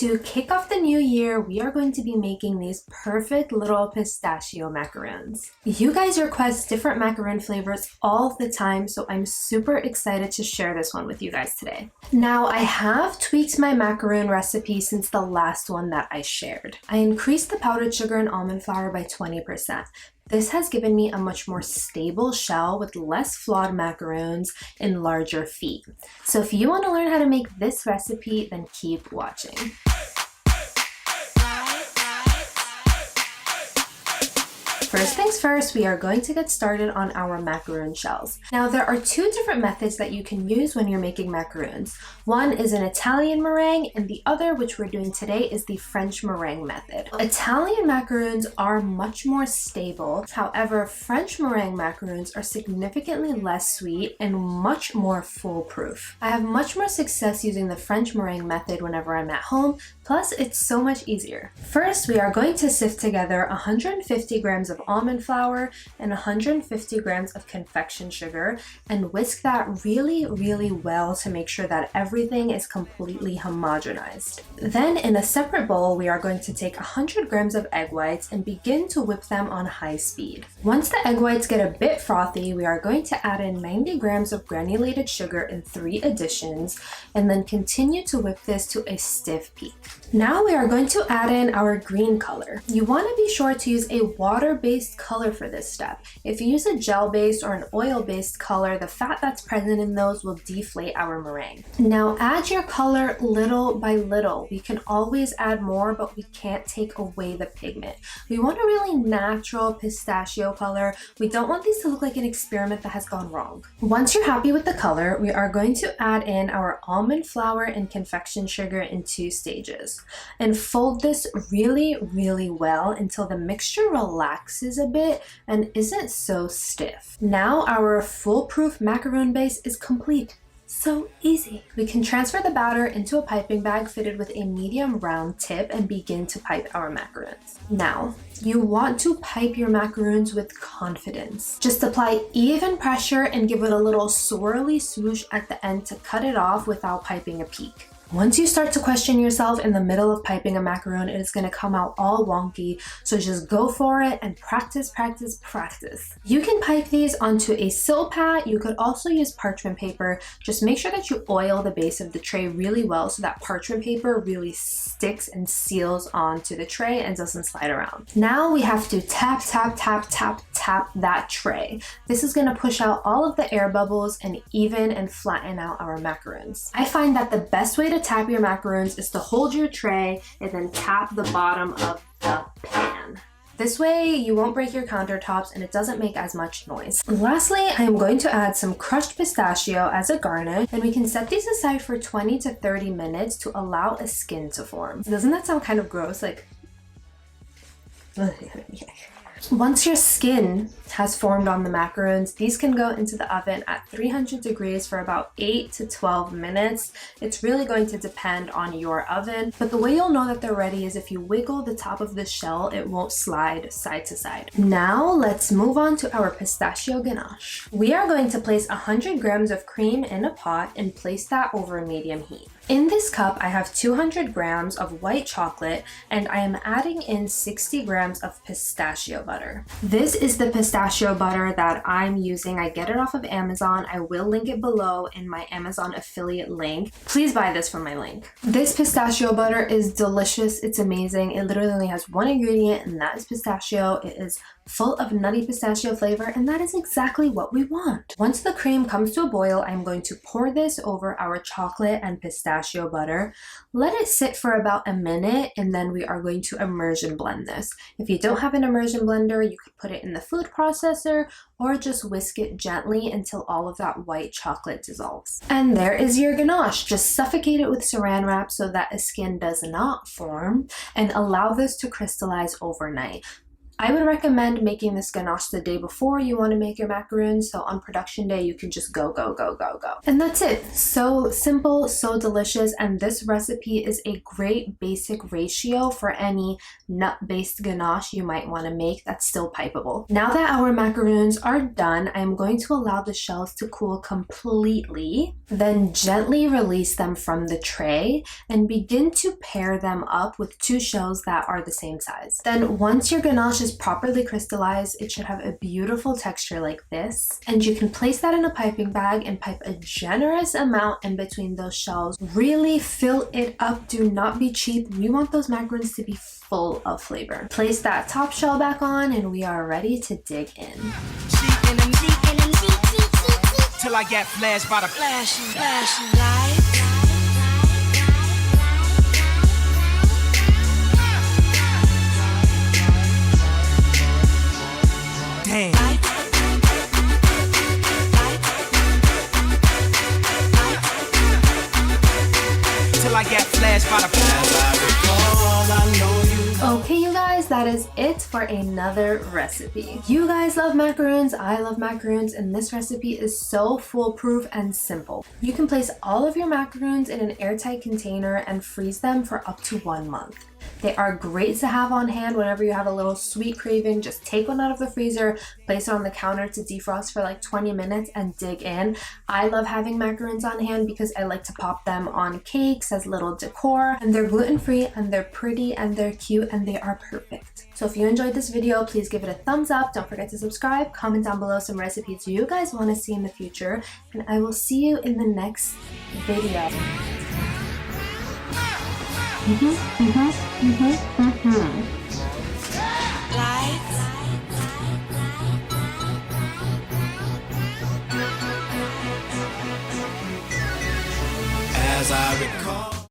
To kick off the new year, we are going to be making these perfect little pistachio macarons. You guys request different macaron flavors all the time, so I'm super excited to share this one with you guys today. Now, I have tweaked my macaron recipe since the last one that I shared. I increased the powdered sugar and almond flour by 20%. This has given me a much more stable shell with less flawed macarons and larger feet. So if you want to learn how to make this recipe, then keep watching. First things first, we are going to get started on our macaron shells. Now, there are two different methods that you can use when you're making macarons. One is an Italian meringue, and the other, which we're doing today, is the French meringue method. Italian macarons are much more stable. However, French meringue macarons are significantly less sweet and much more foolproof. I have much more success using the French meringue method whenever I'm at home, plus it's so much easier. First, we are going to sift together 150 grams of almond flour and 150 grams of confection sugar and whisk that really well to make sure that everything is completely homogenized. Then in a separate bowl, we are going to take 100 grams of egg whites and begin to whip them on high speed. Once the egg whites get a bit frothy, we are going to add in 90 grams of granulated sugar in 3 additions and then continue to whip this to a stiff peak. Now we are going to add in our green color. You want to be sure to use a water-based color for this step. If you use a gel-based or an oil-based color, the fat that's present in those will deflate our meringue. Now add your color little by little. We can always add more, but we can't take away the pigment. We want a really natural pistachio color. We don't want these to look like an experiment that has gone wrong. Once you're happy with the color, we are going to add in our almond flour and confection sugar in 2 stages. And fold this really well until the mixture relaxes a bit and isn't so stiff. Now our foolproof macaron base is complete. So easy. We can transfer the batter into a piping bag fitted with a medium round tip and begin to pipe our macarons. Now, you want to pipe your macarons with confidence. Just apply even pressure and give it a little swirly swoosh at the end to cut it off without piping a peak. Once you start to question yourself in the middle of piping a macaron, it is going to come out all wonky, so just go for it and practice. You can pipe these onto a silpat. You could also use parchment paper. Just make sure that you oil the base of the tray really well so that parchment paper really sticks and seals onto the tray and doesn't slide around. Now we have to tap that tray. This is going to push out all of the air bubbles and even and flatten out our macarons. I find that the best way to tap your macarons is to hold your tray and then tap the bottom of the pan. This way you won't break your countertops and it doesn't make as much noise. Lastly, I am going to add some crushed pistachio as a garnish, and we can set these aside for 20 to 30 minutes to allow a skin to form. Doesn't that sound kind of gross? Like, once your skin has formed on the macarons, these can go into the oven at 300 degrees for about 8 to 12 minutes. It's really going to depend on your oven, but the way you'll know that they're ready is if you wiggle the top of the shell, it won't slide side to side. Now let's move on to our pistachio ganache. We are going to place 100 grams of cream in a pot and place that over medium heat. In this cup, I have 200 grams of white chocolate and I am adding in 60 grams of pistachio butter. This is the pistachio butter that I'm using. I get it off of Amazon. I will link it below in my Amazon affiliate link. Please buy this from my link. This pistachio butter is delicious. It's amazing. It literally only has one ingredient, and that is pistachio. It is full of nutty pistachio flavor, and that is exactly what we want. Once the cream comes to a boil, I'm going to pour this over our chocolate and pistachio butter. Let it sit for about a minute, and then we are going to immersion blend this. If you don't have an immersion blender, you could put it in the food processor or just whisk it gently until all of that white chocolate dissolves. And there is your ganache. Just suffocate it with saran wrap so that a skin does not form and allow this to crystallize overnight. I would recommend making this ganache the day before you want to make your macaroons, so on production day you can just go. And that's it. So simple, so delicious, and this recipe is a great basic ratio for any nut-based ganache you might want to make that's still pipeable. Now that our macaroons are done, I'm going to allow the shells to cool completely, then gently release them from the tray and begin to pair them up with 2 shells that are the same size. Then once your ganache is properly crystallized, it should have a beautiful texture like this, and you can place that in a piping bag and pipe a generous amount in between those shells. Really fill it up, do not be cheap. We want those macaroons to be full of flavor. Place that top shell back on and we are ready to dig in. Till I get flashed by the flashing lights. Damn. Till I get flashed by the Okay, you guys, that is it for another recipe. You guys love macaroons, I love macaroons, and this recipe is so foolproof and simple. You can place all of your macaroons in an airtight container and freeze them for up to 1 month. They are great to have on hand whenever you have a little sweet craving. Just take one out of the freezer, place it on the counter to defrost for like 20 minutes and dig in. I love having macaroons on hand because I like to pop them on cakes as little decor, and they're gluten-free and they're pretty and they're cute and they are perfect. So if you enjoyed this video, please give it a thumbs up. Don't forget to subscribe, comment down below some recipes you guys want to see in the future, and I will see you in the next video.